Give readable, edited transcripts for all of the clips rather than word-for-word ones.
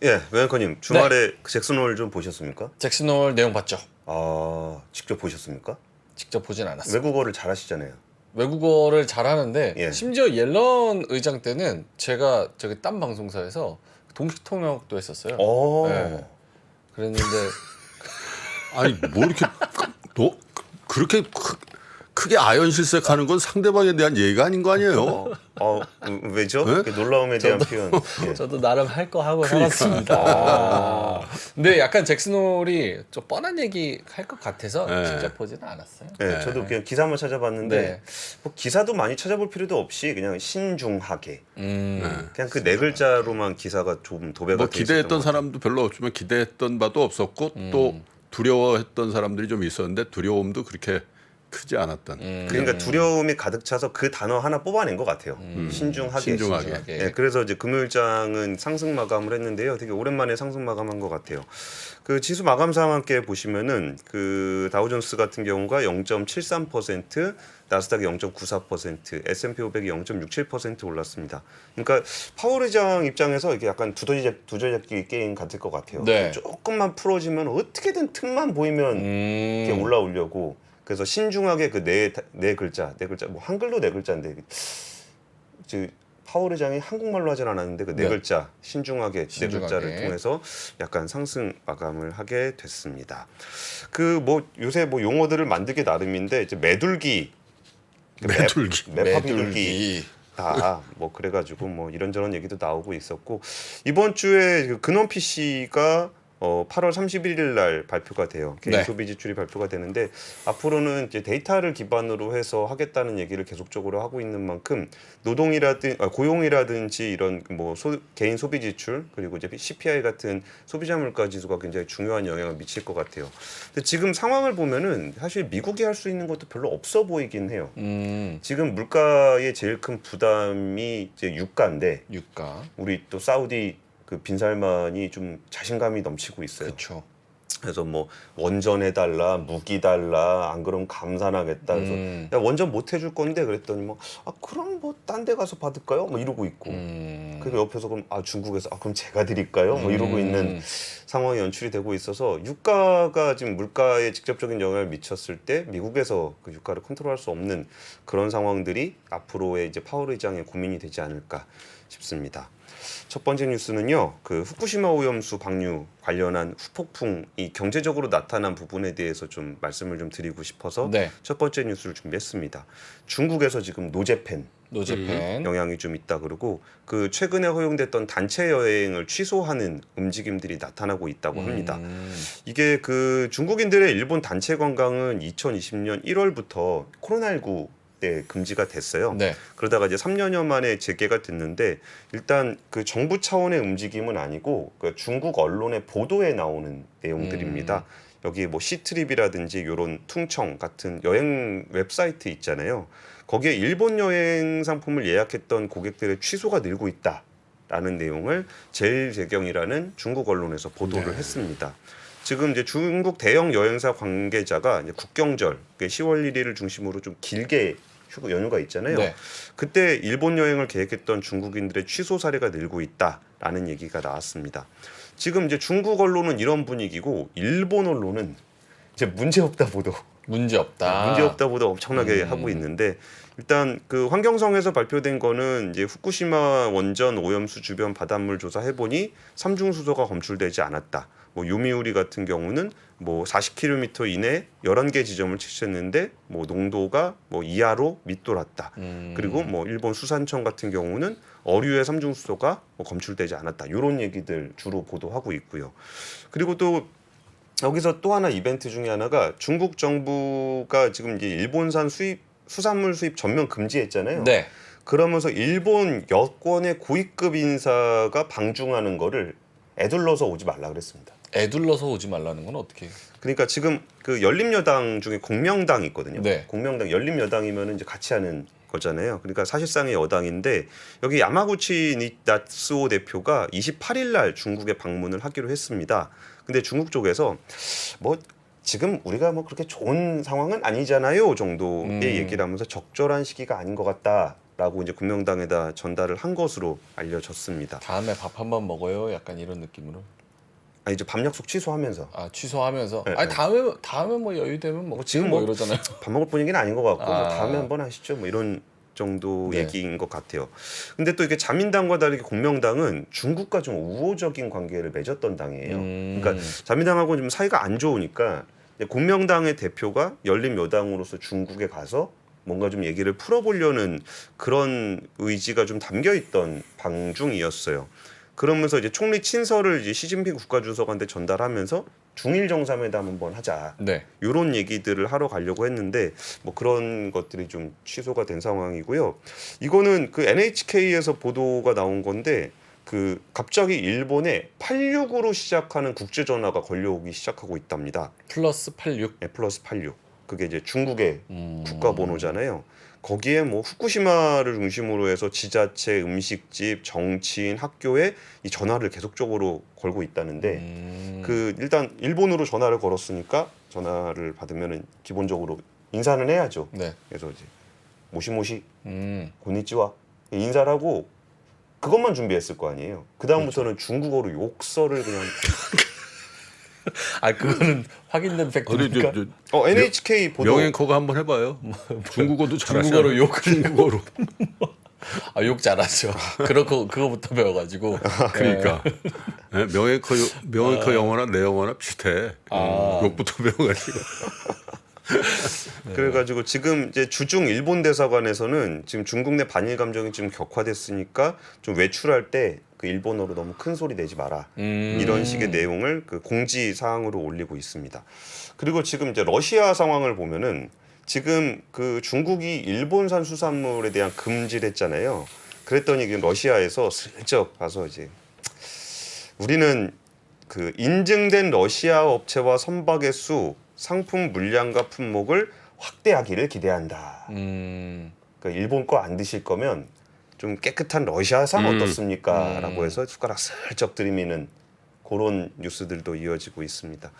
예, 웨앵커님 주말에 그 잭슨 홀 좀 보셨습니까? 잭슨 홀 내용 봤죠? 아, 직접 보셨습니까? 직접 보진 않았어요. 외국어를 잘하시잖아요. 외국어를 잘하는데 예. 심지어 옐런 의장 때는 제가 저기 딴 방송사에서 동식 통역도 했었어요. 오. 네. 그랬는데 아니 뭐 이렇게 너 그렇게 크게 아연실색하는 건 상대방에 대한 예의가 아닌 거 아니에요? 왜죠? 네? 그 놀라움에 대한 표현. 예. 저도 나름 할 거 하고 살았습니다. 근데 약간 잭슨 홀이 좀 뻔한 얘기 할 것 같아서 네. 직접 보지는 않았어요. 네, 저도 그냥 기사만 찾아봤는데 네. 뭐 기사도 많이 찾아볼 필요도 없이 그냥 신중하게 그냥 그 네 글자로만 기사가 좀 도배가 뭐 돼 있었던 기대했던 것 같아요. 사람도 별로 없지만 기대했던 바도 없었고 또 두려워했던 사람들이 좀 있었는데 두려움도 그렇게 크지 않았던. 그러니까 두려움이 가득 차서 그 단어 하나 뽑아낸 것 같아요. 신중하게. 신중하게. 예, 그래서 이제 금요일장은 상승 마감을 했는데요. 되게 오랜만에 상승 마감한 것 같아요. 그 지수 마감상 함께 보시면은 그 다우존스 같은 경우가 0.73%, 나스닥이 0.94%, S&P 500이 0.67% 올랐습니다. 그러니까 파월 의장 입장에서 이게 약간 두더지잡기 게임 같을 것 같아요. 네. 조금만 풀어지면 어떻게든 틈만 보이면 이렇게 올라오려고. 그래서 신중하게 그 네 글자 뭐 한글로 네 글자인데 즉 파월 의장이 한국말로 하진 않았는데 그 네 네. 글자 신중하게 네 신중하게. 글자를 통해서 약간 상승 마감을 하게 됐습니다. 그 뭐 요새 뭐 용어들을 만들기 나름인데 이제 매둘기, 매둘기. 매파비둘기 다 뭐 그래가지고 뭐 이런저런 얘기도 나오고 있었고 이번 주에 그 근원 PC가 8월 31일 날 발표가 돼요. 개인 네. 소비 지출이 발표가 되는데 앞으로는 이제 데이터를 기반으로 해서 하겠다는 얘기를 계속적으로 하고 있는 만큼 고용이라든지 이런 뭐 개인 소비 지출 그리고 이제 CPI 같은 소비자 물가 지수가 굉장히 중요한 영향을 미칠 것 같아요. 근데 지금 상황을 보면은 사실 미국이 할 수 있는 것도 별로 없어 보이긴 해요. 지금 물가의 제일 큰 부담이 이제 유가인데 유가. 우리 또 사우디 그 빈살만이 좀 자신감이 넘치고 있어요. 그렇죠. 그래서 뭐 원전 해달라, 무기 달라, 안 그러면 감산하겠다. 그래서 야, 원전 못 해줄 건데 그랬더니 뭐 그럼 뭐 딴 데 가서 받을까요? 뭐 이러고 있고. 그리고 옆에서 그럼 중국에서 그럼 제가 드릴까요? 뭐 이러고 있는 상황이 연출이 되고 있어서 유가가 지금 물가에 직접적인 영향을 미쳤을 때 미국에서 그 유가를 컨트롤할 수 없는 그런 상황들이 앞으로의 이제 파월 의장의 고민이 되지 않을까 싶습니다. 첫 번째 뉴스는요. 그 후쿠시마 오염수 방류 관련한 후폭풍이 경제적으로 나타난 부분에 대해서 좀 말씀을 좀 드리고 싶어서 네. 첫 번째 뉴스를 준비했습니다. 중국에서 지금 노제팬 영향이 좀 있다 그러고 그 최근에 허용됐던 단체 여행을 취소하는 움직임들이 나타나고 있다고 합니다. 이게 그 중국인들의 일본 단체 관광은 2020년 1월부터 코로나19 때 금지가 됐어요. 네. 그러다가 이제 3년여 만에 재개가 됐는데 일단 그 정부 차원의 움직임은 아니고 그 중국 언론의 보도에 나오는 내용들입니다. 여기 뭐 시트립이라든지 이런 퉁청 같은 여행 웹사이트 있잖아요. 거기에 일본 여행 상품을 예약했던 고객들의 취소가 늘고 있다라는 내용을 제일제경이라는 중국 언론에서 보도를 했습니다. 지금 이제 중국 대형 여행사 관계자가 이제 국경절 10월 1일을 중심으로 좀 길게 연휴가 있잖아요. 네. 그때 일본 여행을 계획했던 중국인들의 취소 사례가 늘고 있다라는 얘기가 나왔습니다. 지금 이제 중국 언론은 이런 분위기고 일본 언론은 이제 문제없다 보도. 문제없다 보도 엄청나게 하고 있는데 일단 그 환경성에서 발표된 거는 이제 후쿠시마 원전 오염수 주변 바닷물 조사해 보니 삼중수소가 검출되지 않았다. 뭐 요미우리 같은 경우는 뭐 40km 이내 11개 지점을 채취했는데 뭐 농도가 뭐 이하로 밑돌았다. 그리고 뭐 일본 수산청 같은 경우는 어류의 삼중수소가 뭐 검출되지 않았다. 이런 얘기들 주로 보도하고 있고요. 그리고 또 여기서 또 하나 이벤트 중에 하나가 중국 정부가 지금 이제 일본산 수산물 수입 전면 금지했잖아요. 네. 그러면서 일본 여권의 고위급 인사가 방중하는 거를 애둘러서 오지 말라 그랬습니다. 애둘러서 오지 말라는 건 어떻게 해요? 그러니까 지금 그 열린여당 중에 공명당이 있거든요. 네. 공명당, 열린여당이면 이제 같이 하는 거잖아요. 그러니까 사실상의 여당인데 여기 야마구치 나츠오 대표가 28일 날 중국에 방문을 하기로 했습니다. 근데 중국 쪽에서 뭐 지금 우리가 뭐 그렇게 좋은 상황은 아니잖아요 정도의 얘기를 하면서 적절한 시기가 아닌 것 같다 라고 이제 국명당에다 전달을 한 것으로 알려졌습니다. 다음에 밥 한 번 먹어요. 약간 이런 느낌으로. 아 이제 밤 약속 취소하면서 아 취소하면서. 네, 아니 네. 다음에 뭐 여유 되면 뭐 지금 지금 뭐 이러잖아요. 밥 먹을 분위기는 아닌 것 같고 뭐 아. 다음에 한번 하시죠. 뭐 이런 정도 네. 얘기인 것 같아요. 근데 또 이게 자민당과 다르게 공명당은 중국과 좀 우호적인 관계를 맺었던 당이에요. 그러니까 자민당하고 좀 사이가 안 좋으니까 이제 공명당의 대표가 열린여당으로서 중국에 가서 뭔가 좀 얘기를 풀어보려는 그런 의지가 좀 담겨 있던 방중이었어요. 그러면서 이제 총리 친서를 이제 시진핑 국가주석한테 전달하면서 중일 정상회담 한번 하자. 네. 이런 얘기들을 하러 가려고 했는데 뭐 그런 것들이 좀 취소가 된 상황이고요. 이거는 그 NHK에서 보도가 나온 건데 그 갑자기 일본에 86으로 시작하는 국제 전화가 걸려오기 시작하고 있답니다. 플러스 86. 네, 플러스 86. 그게 이제 중국의 국가 번호잖아요. 거기에 뭐 후쿠시마를 중심으로 해서 지자체, 음식집, 정치인, 학교에 이 전화를 계속적으로 걸고 있다는데 그 일단 일본으로 전화를 걸었으니까 전화를 받으면은 기본적으로 인사는 해야죠. 네. 그래서 이제 모시모시 고니치와 인사를 하고 그것만 준비했을 거 아니에요. 그 다음부터는 중국어로 욕설을 그냥 아 그거는 확인된 팩트입니까? NHK 보도 명앵커가 한번 해봐요. 중국어도 잘하시잖아요. 중국어로 욕을 중국어로. 아, 욕 잘하죠. 그거부터 배워가지고. 그러니까 네, 명앵커 영어나 내 영어나 비슷해. 욕부터 배워가지고. 그래가지고 지금 이제 주중 일본 대사관에서는 지금 중국 내 반일 감정이 좀 격화됐으니까 좀 외출할 때 그 일본어로 너무 큰 소리 내지 마라 이런 식의 내용을 그 공지 사항으로 올리고 있습니다. 그리고 지금 이제 러시아 상황을 보면은 지금 그 중국이 일본산 수산물에 대한 금지를 했잖아요. 그랬더니 러시아에서 슬쩍 가서 이제 우리는 그 인증된 러시아 업체와 선박의 수, 상품 물량과 품목을 확대하기를 기대한다. 그러니까 일본 거 안 드실 거면 좀 깨끗한 러시아산 어떻습니까? 라고 해서 숟가락 슬쩍 들이미는 그런 뉴스들도 이어지고 있습니다.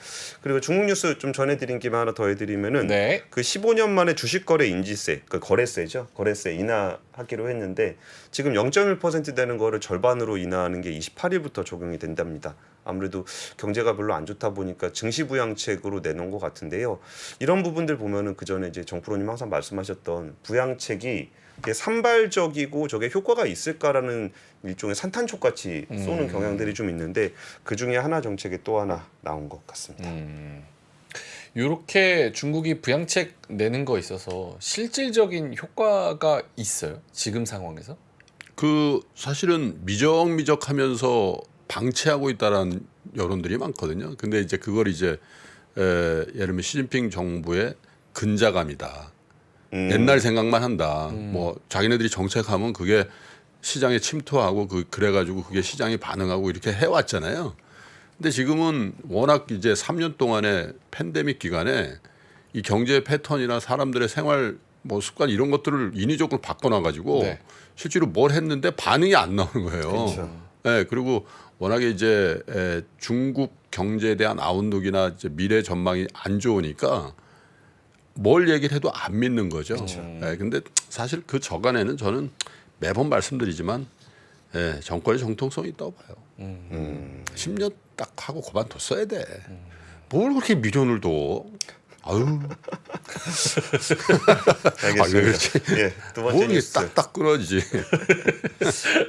그리고 중국 뉴스 좀 전해드린 김에 하나 더 해드리면은 네. 그 15년 만에 주식거래 인지세, 그 거래세죠. 거래세 인하하기로 했는데 지금 0.1% 되는 거를 절반으로 인하하는 게 28일부터 적용이 된답니다. 아무래도 경제가 별로 안 좋다 보니까 증시부양책으로 내놓은 것 같은데요. 이런 부분들 보면은 그 전에 이제 정프로님 항상 말씀하셨던 부양책이 이게 산발적이고 저게 효과가 있을까라는 일종의 산탄촉 같이 쏘는 경향들이 좀 있는데 그 중에 하나 정책이 또 하나 나온 것 같습니다. 이렇게 중국이 부양책 내는 거 있어서 실질적인 효과가 있어요? 지금 상황에서? 그 사실은 미적미적하면서 방치하고 있다라는 여론들이 많거든요. 근데 이제 그걸 이제 예를 들면 시진핑 정부의 근자감이다. 옛날 생각만 한다. 뭐 자기네들이 정책하면 그게 시장에 침투하고 그래가지고 그게 시장이 반응하고 이렇게 해왔잖아요. 근데 지금은 워낙 이제 3년 동안의 팬데믹 기간에 이 경제 패턴이나 사람들의 생활 뭐 습관 이런 것들을 인위적으로 바꿔놔가지고 네. 실제로 뭘 했는데 반응이 안 나오는 거예요. 그렇죠. 네, 그리고 워낙에 이제 중국 경제에 대한 아웃룩이나 이제 미래 전망이 안 좋으니까 뭘 얘기를 해도 안 믿는 거죠. 네, 근데 사실 그 저간에는 저는 매번 말씀드리지만 정권의 정통성이 있다고 봐요. 10년 딱 하고 그만뒀어야 돼. 뭘 그렇게 미련을 둬? 아유. 알겠습니다. 예, 두 번째 몸이 뉴스. 딱딱 끊어지지.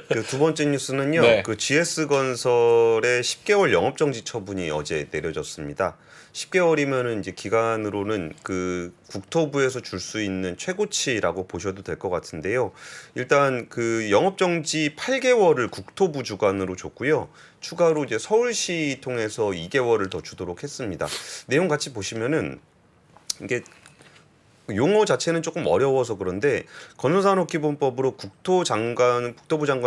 그 두 번째 뉴스는요. 네. 그 GS건설의 10개월 영업정지 처분이 어제 내려졌습니다. 10개월이면은 이제 기간으로는 그 국토부에서 줄 수 있는 최고치라고 보셔도 될 것 같은데요. 일단 그 영업정지 8개월을 국토부 주관으로 줬고요. 추가로 이제 서울시 통해서 2개월을 더 주도록 했습니다. 내용 같이 보시면은 이게 용어 자체는 조금 어려워서 그런데 건설산업기본법으로 국토부 장관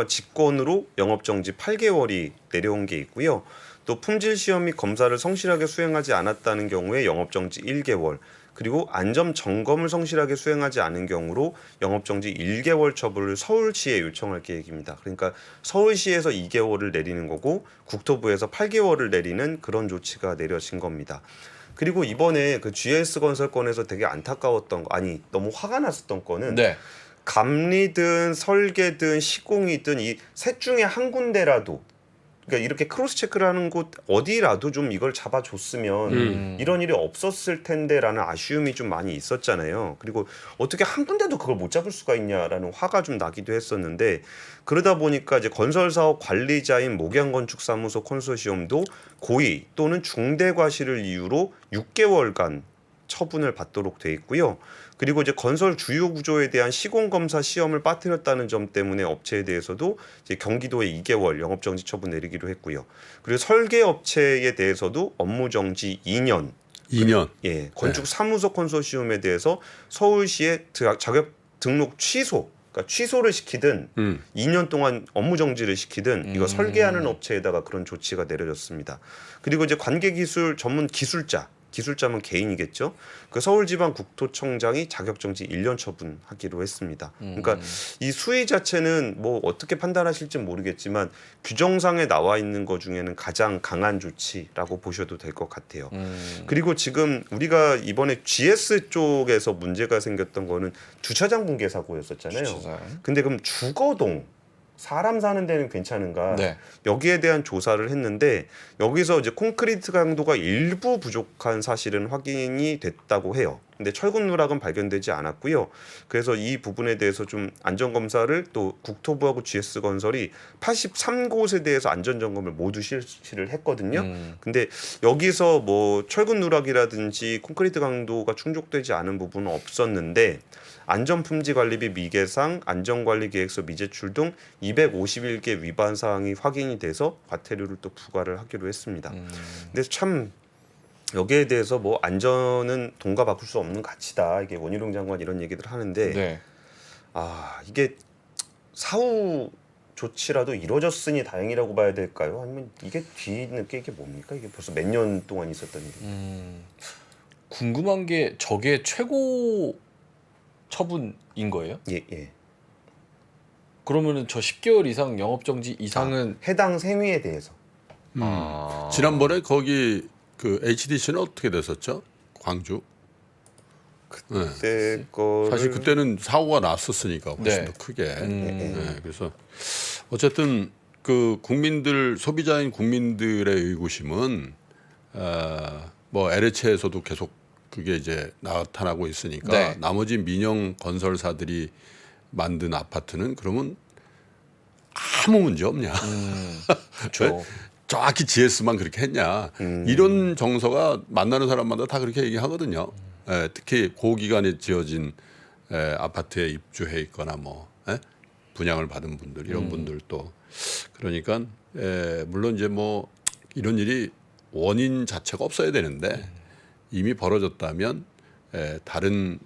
직권으로 영업정지 8개월이 내려온 게 있고요. 또 품질시험 및 검사를 성실하게 수행하지 않았다는 경우에 영업정지 1개월, 그리고 안전점검을 성실하게 수행하지 않은 경우로 영업정지 1개월 처분을 서울시에 요청할 계획입니다. 그러니까 서울시에서 2개월을 내리는 거고 국토부에서 8개월을 내리는 그런 조치가 내려진 겁니다. 그리고 이번에 그 GS건설 건에서 되게 안타까웠던 거, 아니 너무 화가 났었던 거는 네. 감리든 설계든 시공이든 이 셋 중에 한 군데라도 그러니까 이렇게 크로스 체크를 하는 곳 어디라도 좀 이걸 잡아줬으면 이런 일이 없었을 텐데라는 아쉬움이 좀 많이 있었잖아요. 그리고 어떻게 한 군데도 그걸 못 잡을 수가 있냐라는 화가 좀 나기도 했었는데 그러다 보니까 이제 건설사업 관리자인 목양건축사무소 컨소시엄도 고의 또는 중대과실을 이유로 6개월간 처분을 받도록 돼 있고요. 그리고 이제 건설 주요 구조에 대한 시공 검사 시험을 빠뜨렸다는 점 때문에 업체에 대해서도 이제 경기도에 2개월 영업 정지 처분 내리기로 했고요. 그리고 설계 업체에 대해서도 업무 정지 2년. 2년. 예, 건축 사무소 컨소시엄에 대해서 서울시에 자격 등록 취소, 그러니까 취소를 시키든 2년 동안 업무 정지를 시키든 이거 설계하는 업체에다가 그런 조치가 내려졌습니다. 그리고 이제 관계기술 전문 기술자면 개인이겠죠. 그 서울지방국토청장이 자격정지 1년 처분하기로 했습니다. 그러니까 이 수위 자체는 뭐 어떻게 판단하실지 모르겠지만 규정상에 나와 있는 것 중에는 가장 강한 조치라고 보셔도 될 것 같아요. 그리고 지금 우리가 이번에 GS 쪽에서 문제가 생겼던 거는 주차장 붕괴 사고였었잖아요. 주차장. 근데 그럼 주거동 사람 사는 데는 괜찮은가? 네. 여기에 대한 조사를 했는데 여기서 이제 콘크리트 강도가 일부 부족한 사실은 확인이 됐다고 해요. 근데 철근 누락은 발견되지 않았고요. 그래서 이 부분에 대해서 좀 안전 검사를 또 국토부하고 GS건설이 83곳에 대해서 안전 점검을 모두 실시를 했거든요. 근데 여기서 뭐 철근 누락이라든지 콘크리트 강도가 충족되지 않은 부분은 없었는데 안전품질관리비 미개상, 안전관리계획서 미제출 등 251개 위반 사항이 확인이 돼서 과태료를 또 부과를 하기로 했습니다. 근데 참 여기에 대해서 뭐 안전은 돈과 바꿀 수 없는 가치다. 이게 원희룡 장관 이런 얘기들 하는데 네. 아 이게 사후 조치라도 이루어졌으니 다행이라고 봐야 될까요? 아니면 이게 뒤늦게 이게 뭡니까? 이게 벌써 몇 년 동안 있었던 일이. 궁금한 게 저게 최고 처분인 거예요? 예, 예. 그러면은 저 10개월 이상 영업 정지 이상은 해당 생위에 대해서. 아. 지난번에 거기 그 HDC는 어떻게 됐었죠? 광주. 네. 그때 거를 사실 그때는 사고가 났었으니까 훨씬 네. 더 크게. 네. 그래서 어쨌든 그 국민들 소비자인 국민들의 의구심은 뭐 LH에서도 계속 그게 이제 나타나고 있으니까 네. 나머지 민영 건설사들이 만든 아파트는 그러면 아무 문제 없냐? 그렇죠. 정확히 GS만 그렇게 했냐? 이런 정서가 만나는 사람마다 다 그렇게 얘기하거든요. 특히 고기간에 지어진 아파트에 입주해 있거나 뭐 분양을 받은 분들 이런 분들도 그러니까 물론 이제 뭐 이런 일이 원인 자체가 없어야 되는데 이미 벌어졌다면 다른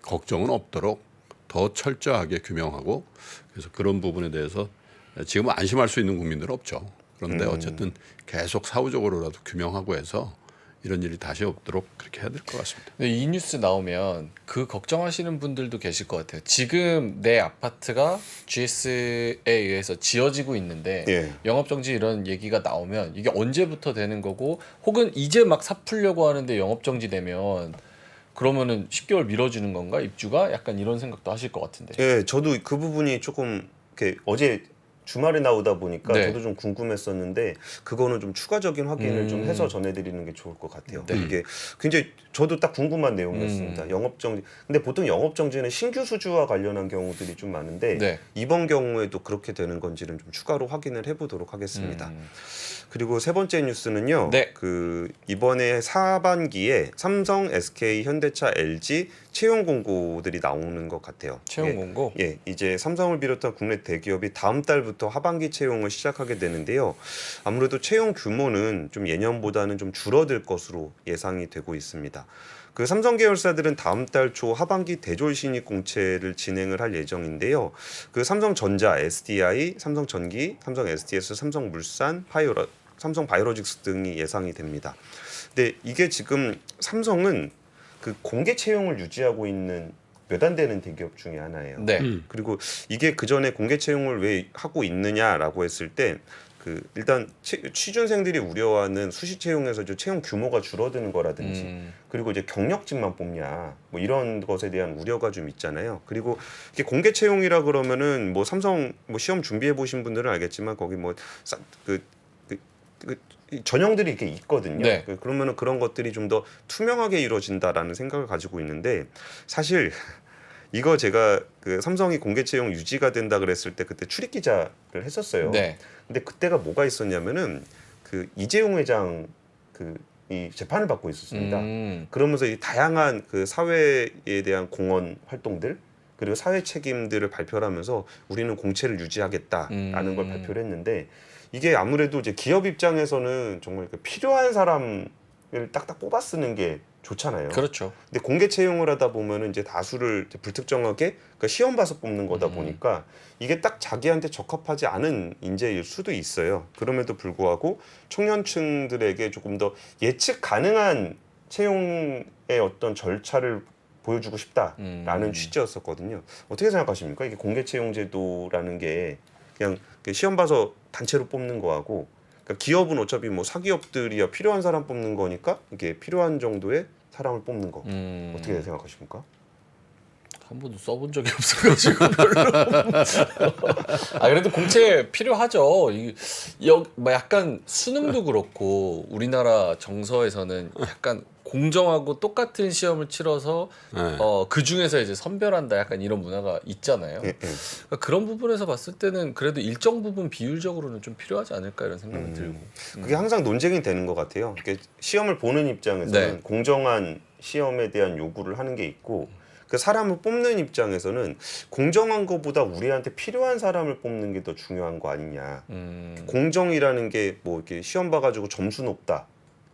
걱정은 없도록 더 철저하게 규명하고 그래서 그런 부분에 대해서 지금 안심할 수 있는 국민들은 없죠. 그런데 어쨌든 계속 사후적으로라도 규명하고 해서 이런 일이 다시 없도록 그렇게 해야 될 것 같습니다. 근데 이 뉴스 나오면 그 걱정하시는 분들도 계실 것 같아요. 지금 내 아파트가 GS에 의해서 지어지고 있는데 예. 영업정지 이런 얘기가 나오면 이게 언제부터 되는 거고 혹은 이제 막 사풀려고 하는데 영업정지 되면 그러면은 10개월 미뤄지는 건가 입주가? 약간 이런 생각도 하실 것 같은데. 예, 저도 그 부분이 조금 이렇게 어제 주말에 나오다 보니까 네. 저도 좀 궁금했었는데 그거는 좀 추가적인 확인을 좀 해서 전해드리는 게 좋을 것 같아요. 네. 이게 굉장히 저도 딱 궁금한 내용이었습니다. 영업정지. 근데 보통 영업정지는 신규 수주와 관련한 경우들이 좀 많은데 네. 이번 경우에도 그렇게 되는 건지는 좀 추가로 확인을 해보도록 하겠습니다. 그리고 세 번째 뉴스는요. 네. 그 이번에 하반기에 삼성, SK, 현대차, LG 채용 공고들이 나오는 것 같아요. 채용 예. 공고. 예, 이제 삼성을 비롯한 국내 대기업이 다음 달부터 하반기 채용을 시작하게 되는데요. 아무래도 채용 규모는 좀 예년보다는 좀 줄어들 것으로 예상이 되고 있습니다. 그 삼성 계열사들은 다음 달 초 하반기 대졸 신입 공채를 진행을 할 예정인데요. 그 삼성전자, SDI, 삼성전기, 삼성 SDS, 삼성물산, 삼성 바이오로직스 등이 예상이 됩니다. 근데 이게 지금 삼성은 그 공개 채용을 유지하고 있는 몇 안 되는 대기업 중에 하나예요. 네. 그리고 이게 그 전에 공개 채용을 왜 하고 있느냐라고 했을 때 일단 취준생들이 우려하는 수시 채용에서 채용 규모가 줄어드는 거라든지 그리고 이제 경력직만 뽑냐 뭐 이런 것에 대한 우려가 좀 있잖아요. 그리고 이게 공개 채용이라 그러면은 뭐 삼성 뭐 시험 준비해 보신 분들은 알겠지만 거기 뭐 전형들이 이렇게 있거든요. 네. 그러면은 그런 것들이 좀 더 투명하게 이루어진다라는 생각을 가지고 있는데 사실 이거 제가 그 삼성이 공개 채용 유지가 된다 그랬을 때 그때 출입 기자를 했었어요. 네. 근데 그때가 뭐가 있었냐면은 그 이재용 회장 이 재판을 받고 있었습니다. 그러면서 이 다양한 그 사회에 대한 공헌 활동들 그리고 사회 책임들을 발표를 하면서 우리는 공채를 유지하겠다라는 걸 발표를 했는데 이게 아무래도 이제 기업 입장에서는 정말 그 필요한 사람을 딱딱 뽑아 쓰는 게 좋잖아요. 그렇죠. 근데 공개 채용을 하다 보면은 이제 다수를 이제 불특정하게 그러니까 시험 봐서 뽑는 거다 보니까 이게 딱 자기한테 적합하지 않은 인재일 수도 있어요. 그럼에도 불구하고 청년층들에게 조금 더 예측 가능한 채용의 어떤 절차를 보여주고 싶다라는 취지였었거든요. 어떻게 생각하십니까? 이게 공개 채용 제도라는 게 그냥 시험 봐서 단체로 뽑는 거하고 그러니까 기업은 어차피 뭐 사기업들이야 필요한 사람 뽑는 거니까 이게 필요한 정도의 사람을 뽑는 거 어떻게 생각하십니까? 한 번도 써본 적이 없어가지고 별로. 그래도 공채 필요하죠. 뭐 약간 수능도 그렇고 우리나라 정서에서는 약간 공정하고 똑같은 시험을 치러서 네. 그 중에서 이제 선별한다 약간 이런 문화가 있잖아요. 예, 예. 그러니까 그런 부분에서 봤을 때는 그래도 일정 부분 비율적으로는 좀 필요하지 않을까 이런 생각이 들고. 그게 항상 논쟁이 되는 것 같아요. 이렇게 시험을 보는 입장에서는 네. 공정한 시험에 대한 요구를 하는 게 있고 그 사람을 뽑는 입장에서는 공정한 것보다 우리한테 필요한 사람을 뽑는 게 더 중요한 거 아니냐. 공정이라는 게 뭐 이렇게 시험 봐가지고 점수 높다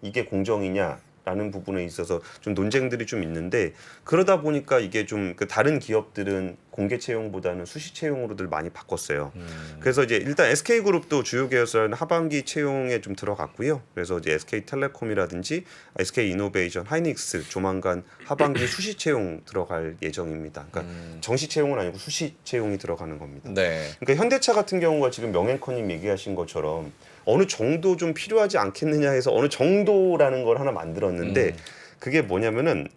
이게 공정이냐? 라는 부분에 있어서 좀 논쟁들이 좀 있는데 그러다 보니까 이게 좀 그 다른 기업들은 공개 채용보다는 수시 채용으로들 많이 바꿨어요. 그래서 이제 일단 SK그룹도 주요 계열사는 하반기 채용에 좀 들어갔고요. 그래서 이제 SK텔레콤이라든지 SK이노베이션, 하이닉스 조만간 하반기 수시 채용 들어갈 예정입니다. 그러니까 정시 채용은 아니고 수시 채용이 들어가는 겁니다. 네. 그러니까 현대차 같은 경우가 지금 명앵커님 얘기하신 것처럼 어느 정도 좀 필요하지 않겠느냐 해서 어느 정도라는 걸 하나 만들었는데 그게 뭐냐면은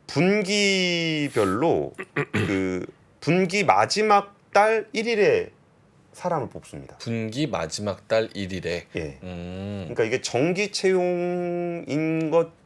분기별로 그 분기 마지막 달 1일에 사람을 뽑습니다. 분기 마지막 달 1일에. 예. 그러니까 이게 정기 채용인 것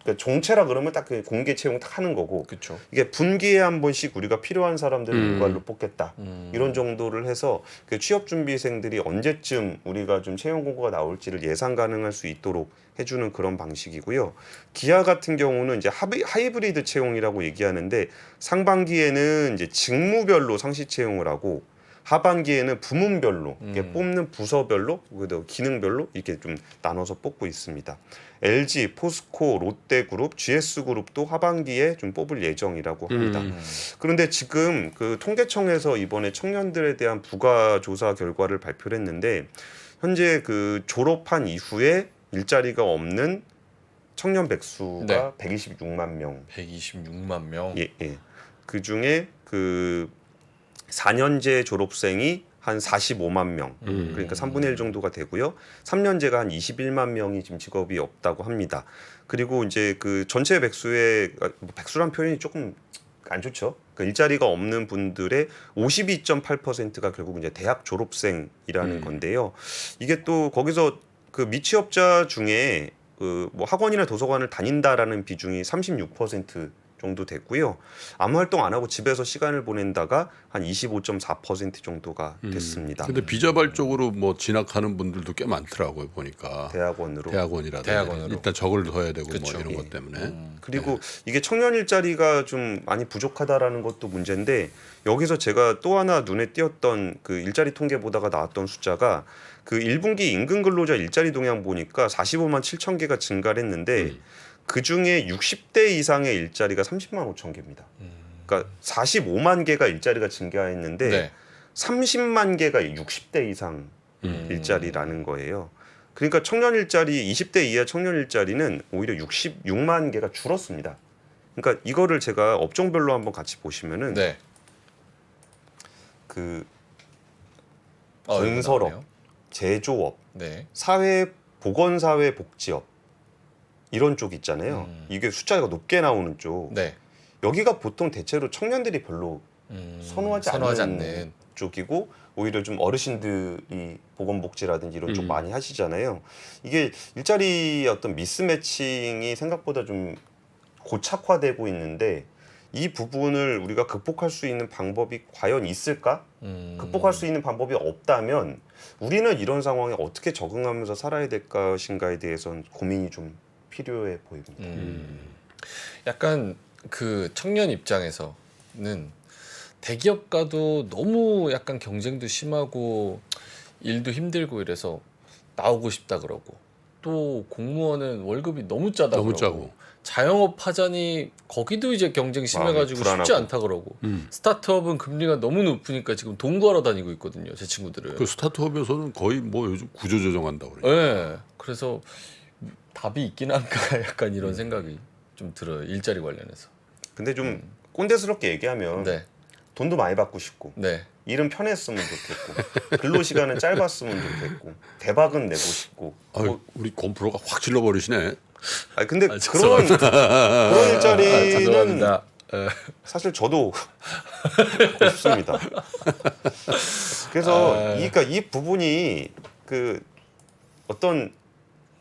그러니까 종채라 그러면 딱 그 공개 채용 딱 하는 거고 그렇죠. 이게 분기에 한 번씩 우리가 필요한 사람들을 일괄로 뽑겠다 이런 정도를 해서 그 취업 준비생들이 언제쯤 우리가 좀 채용 공고가 나올지를 예상 가능할 수 있도록 해주는 그런 방식이고요. 기아 같은 경우는 이제 하이브리드 채용이라고 얘기하는데 상반기에는 이제 직무별로 상시 채용을 하고 하반기에는 부문별로 이렇게 뽑는 부서별로 그리고 기능별로 이렇게 좀 나눠서 뽑고 있습니다. LG, 포스코, 롯데그룹, GS그룹도 하반기에 좀 뽑을 예정이라고 합니다. 그런데 지금 그 통계청에서 이번에 청년들에 대한 부가 조사 결과를 발표를 했는데 현재 그 졸업한 이후에 일자리가 없는 청년 백수가 126만 명. 126만 명. 예, 예. 그 중에 그 4년제 졸업생이 한 45만 명, 그러니까 3분의 1 정도가 되고요. 3년제가 한 21만 명이 지금 직업이 없다고 합니다. 그리고 이제 그 전체 백수의 백수란 표현이 조금 안 좋죠. 그 일자리가 없는 분들의 52.8%가 결국 이제 대학 졸업생이라는 건데요. 이게 또 거기서 그 미취업자 중에 그 뭐 학원이나 도서관을 다닌다라는 비중이 36% 정도 됐고요. 아무 활동 안 하고 집에서 시간을 보낸다가 한 25.4% 정도가 됐습니다. 근데 비자발적으로 뭐 진학하는 분들도 꽤 많더라고요 보니까. 대학원으로. 대학원이라든지 대학원으로. 일단 적을 둬야 되고 그쵸. 뭐 이런 예. 것 때문에. 그리고 이게 청년 일자리가 좀 많이 부족하다라는 것도 문제인데 여기서 제가 또 하나 눈에 띄었던 그 일자리 통계 보다가 나왔던 숫자가 그 1분기 임금 근로자 일자리 동향 보니까 45만 7천 개가 증가를 했는데 그 중에 60대 이상의 일자리가 30만 5천 개입니다. 그러니까 45만 개가 일자리가 증가했는데 네. 30만 개가 60대 이상 일자리라는 거예요. 그러니까 청년 일자리 20대 이하 청년 일자리는 오히려 66만 개가 줄었습니다. 그러니까 이거를 제가 업종별로 한번 같이 보시면은 네. 그 이거 건설업, 나오네요. 제조업, 네. 보건사회복지업 이런 쪽 있잖아요. 이게 숫자가 높게 나오는 쪽. 네. 여기가 보통 대체로 청년들이 별로 선호하지 않는 않는. 쪽이고 오히려 좀 어르신들이 보건복지라든지 이런 쪽 많이 하시잖아요. 이게 일자리의 어떤 미스매칭이 생각보다 좀 고착화되고 있는데 이 부분을 우리가 극복할 수 있는 방법이 과연 있을까? 극복할 수 있는 방법이 없다면 우리는 이런 상황에 어떻게 적응하면서 살아야 될 것인가에 대해서는 고민이 좀 필요해 보입니다. 약간 그 청년 입장에서는 대기업과도 너무 약간 경쟁도 심하고 일도 힘들고 이래서 나오고 싶다 그러고 또 공무원은 월급이 너무 짜다 너무 그러고 짜고. 자영업 하자니 거기도 이제 경쟁 심해가지고 마음이 쉽지 불안하고. 않다 그러고 스타트업은 금리가 너무 높으니까 지금 돈 구하러 다니고 있거든요 제 친구들은. 그 스타트업에서는 거의 뭐 요즘 구조조정한다고 그래요. 네, 그래서 답이 있긴 한가 약간 이런 생각이 좀 들어요 일자리 관련해서. 근데 좀 꼰대스럽게 얘기하면 네, 돈도 많이 받고 싶고 네. 일은 편했으면 좋겠고 근로 시간은 짧았으면 좋겠고 대박은 내고 싶고 아유, 우리 건프로가 확 질러버리시네. 아니 근데 아, 그런 일자리는 죄송합니다. 사실 저도 갖고 싶습니다. 그래서 그러니까 이 부분이 그 어떤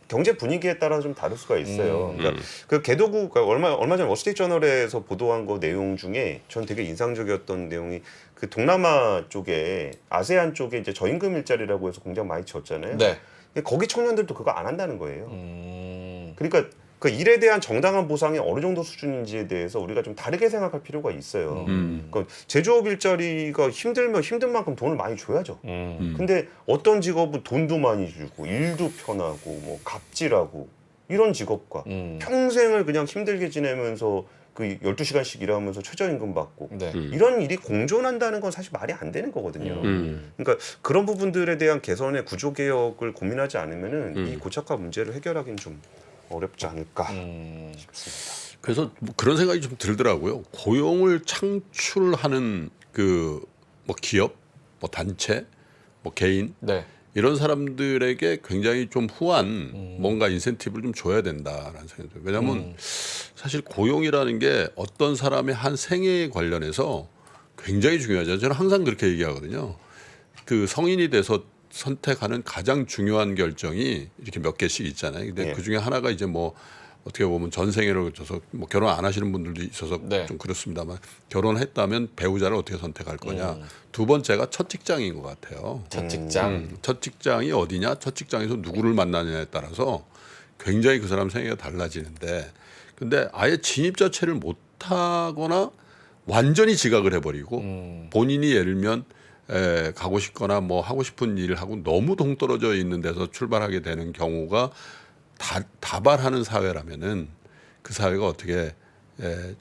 경제 분위기에 따라 좀 다를 수가 있어요. 그러니까 그 개도국 그러니까 얼마 전에 월스트리트저널에서 보도한 거 내용 중에 전 되게 인상적이었던 내용이 그 동남아 쪽에 아세안 쪽에 이제 저임금 일자리라고 해서 공장 많이 지었잖아요. 네. 거기 청년들도 그거 안 한다는 거예요. 그러니까 그 일에 대한 정당한 보상이 어느 정도 수준인지에 대해서 우리가 좀 다르게 생각할 필요가 있어요. 그러니까 제조업 일자리가 힘들면 힘든 만큼 돈을 많이 줘야죠. 근데 어떤 직업은 돈도 많이 주고 일도 편하고 뭐 갑질하고 이런 직업과 평생을 그냥 힘들게 지내면서 그 12시간씩 일하면서 최저임금 받고 네. 이런 일이 공존한다는 건 사실 말이 안 되는 거거든요. 그러니까 그런 부분들에 대한 개선의 구조 개혁을 고민하지 않으면은 이 고착화 문제를 해결하기는 좀 어렵지 않을까 싶습니다. 그래서 뭐 그런 생각이 좀 들더라고요. 고용을 창출하는 그 뭐 기업, 뭐 단체, 뭐 개인 네. 이런 사람들에게 굉장히 좀 후한 뭔가 인센티브를 좀 줘야 된다라는 생각이 들어요. 왜냐하면 사실 고용이라는 게 어떤 사람의 한 생애에 관련해서 굉장히 중요하죠. 저는 항상 그렇게 얘기하거든요. 그 성인이 돼서 선택하는 가장 중요한 결정이 이렇게 몇 개씩 있잖아요. 근데 예. 그 중에 하나가 이제 뭐 어떻게 보면 전생애를 거쳐서 뭐 결혼 안 하시는 분들도 있어서 네. 좀 그렇습니다만 결혼했다면 배우자를 어떻게 선택할 거냐. 두 번째가 첫 직장인 것 같아요. 첫 직장. 첫 직장이 어디냐, 첫 직장에서 누구를 만나느냐에 따라서 굉장히 그 사람 생애가 달라지는데, 근데 아예 진입 자체를 못 하거나 완전히 지각을 해버리고 본인이 예를 들면 가고 싶거나 뭐 하고 싶은 일을 하고 너무 동떨어져 있는 데서 출발하게 되는 경우가 다발하는 사회라면은 그 사회가 어떻게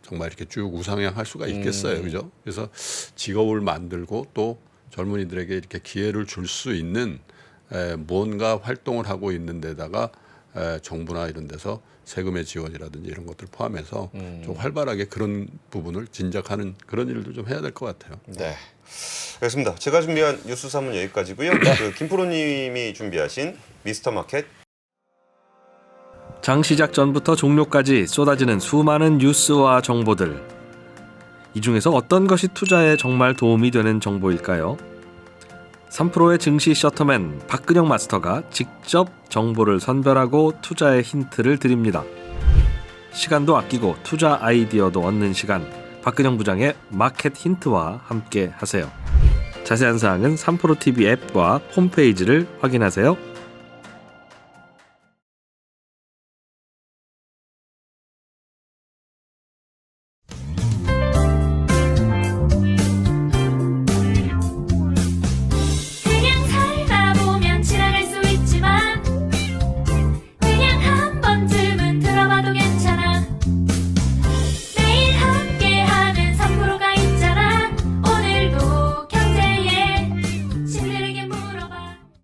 정말 이렇게 쭉 우상향할 수가 있겠어요, 그죠? 그래서 직업을 만들고 또 젊은이들에게 이렇게 기회를 줄 수 있는 뭔가 활동을 하고 있는 데다가 정부나 이런 데서 세금의 지원이라든지 이런 것들 포함해서 좀 활발하게 그런 부분을 진작하는 그런 일도 좀 해야 될 것 같아요. 네. 알겠습니다. 제가 준비한 뉴스 3은 여기까지고요. 그 김프로님이 준비하신 미스터 마켓. 장 시작 전부터 종료까지 쏟아지는 수많은 뉴스와 정보들. 이 중에서 어떤 것이 투자에 정말 도움이 되는 정보일까요? 3프로의 증시 셔터맨 박근영 마스터가 직접 정보를 선별하고 투자의 힌트를 드립니다. 시간도 아끼고 투자 아이디어도 얻는 시간, 박근영 부장의 마켓 힌트와 함께 하세요. 자세한 사항은 3프로 TV 앱과 홈페이지를 확인하세요.